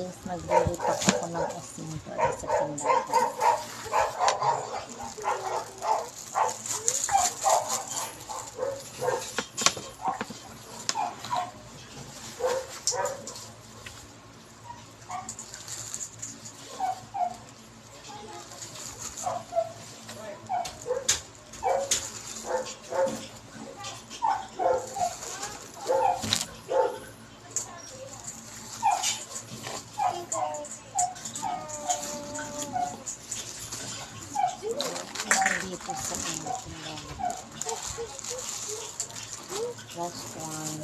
guys, naglilipat ako ng asin para sa tindahan. Dito sa tindahan. Last one.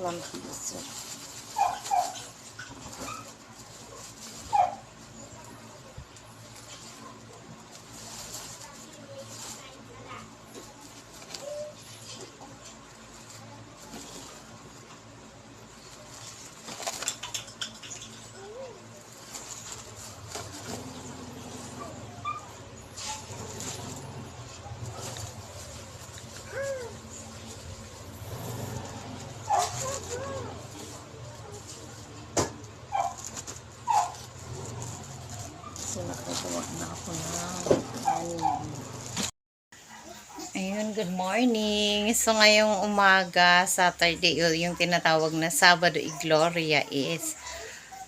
1 piso. So, nakagawa na ako ng kanin. Ayun, good morning. So, ngayong umaga, Saturday, yung tinatawag na Sabado y Gloria is,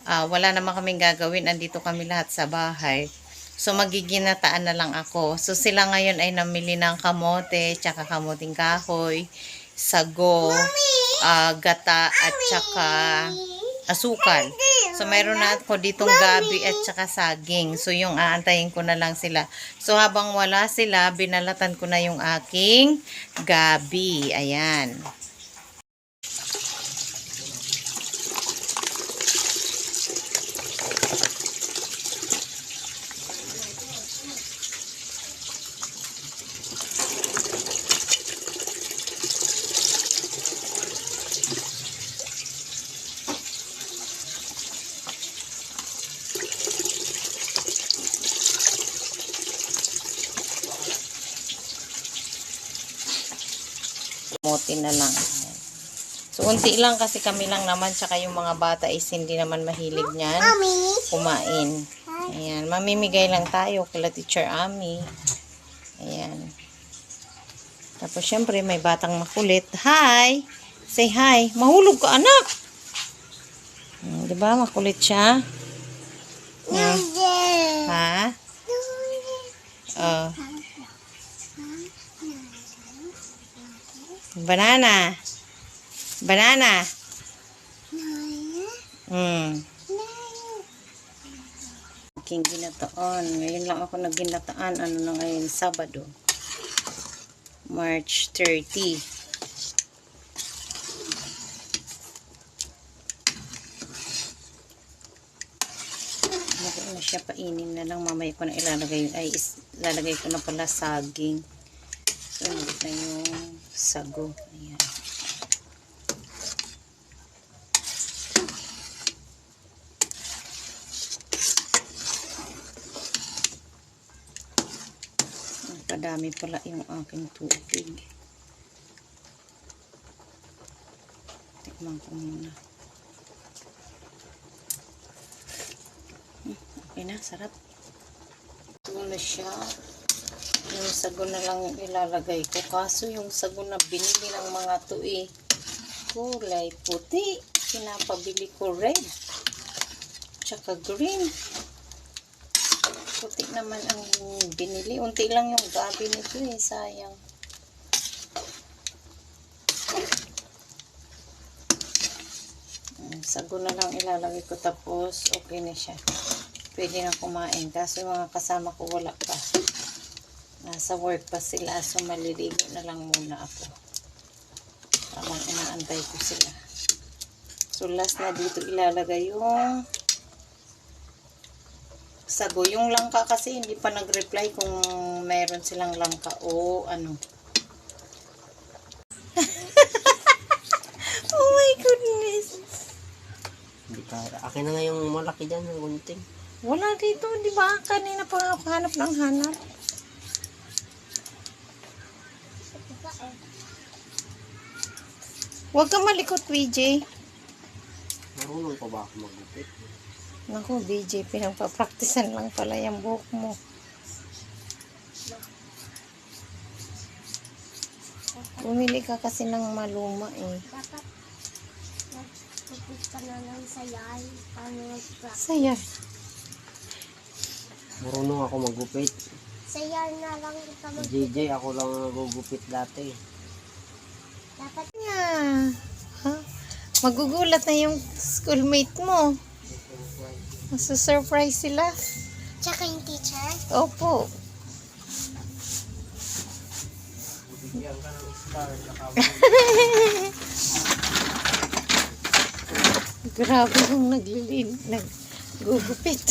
wala naman kaming gagawin. Andito kami lahat sa bahay. So, magiginataan na lang ako. So, sila ngayon ay namili ng kamote, tsaka kamuting kahoy, sago, gata, at tsaka asukal. So, mayroon na ako ditong gabi at saka saging. So, yung aantayin ko na lang sila. So, habang wala sila, binalatan ko na yung aking gabi. Ayan. Kamote na lang. So, unti lang kasi kami lang naman, tsaka yung mga bata is hindi naman mahilig niyan kumain. Ayan, mamimigay lang tayo kila Teacher Ami. Ayan. Tapos, syempre, may batang makulit. Hi! Say hi. Mahulog ka, anak! Diba? Makulit siya. Ha? Banana. Banana. Aking ginataon. Ngayon lang ako nagginataan. Ano na ngayon? Sabado. March 30. Bakit na siya painin na lang. Mamaya ko na ilalagay. Ay, ilalagay ko na pala saging. So, na yung sago. Ayan. Kadami pala yung aking tubig. Tikman ko muna. Okay na, sarap. Ito na siya. Yung sago na lang yung ilalagay ko. Kaso yung sago na binili ng mga to kulay puti. Pinapabili ko red. Tsaka green. Puti naman ang binili. Unti lang yung gabi nito sayang. Sago na lang ilalagay ko tapos okay na siya. Pwede na kumain. Kaso yung mga kasama ko wala pa. Nasa work pa sila. So maliligo na lang muna ako. Tamang inaantay ko sila. So last na dito ilalagay yung sago. Yung langka kasi hindi pa nag-reply kung mayroon silang langka o ano. Oh my goodness. Akin na nga yung malaki dyan, yung gunting. Wala dito, di ba? Kanina pa ako hanap ng hanap. Huwag kang malikot, VJ. Marunong pa ba ako magupit? Naku, BJ, pinagpapraktisan lang pala yung buhok mo. Bumili ka kasi ng maluma eh. Dapat magpupit ka na lang sa yan. Paano mag-practice? Saya. Marunong ako magupit. Sa yan na lang ka Sa mag... JJ, ako lang ang nagugupit dati. Dapat Yeah. Ha? Magugulat na yung schoolmate mo. Masusurprise sila. tsaka yung teacher. Opo. Bigyan ka ng star. Grabe yung naggugupit.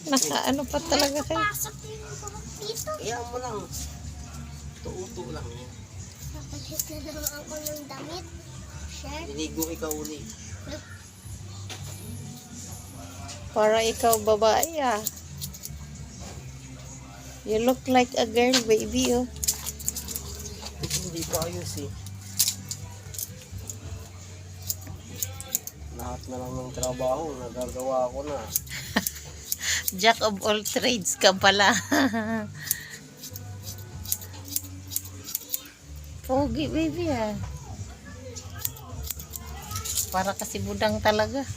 Nakaano pa talaga kayo. Pasok yung buhok dito. Kaya mo lang. Tuuto lang. Napalit na lang ako ng damit. Shirt. Iligo ikaw uli. Para ikaw babae ah. You look like a girl, baby oh. Hindi pa ayos eh. Lahat na lang ng trabaho, nagagawa ko na. Jack of all trades ka pala. Pogi, baby ah. Para kasi budang talaga.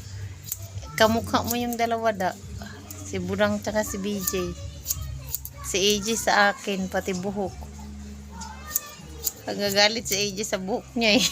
Kamukha mo yung dalawa da. Si Budang tsaka si BJ. Si AJ sa akin, pati buhok. Nagagalit si AJ sa buhok niya eh.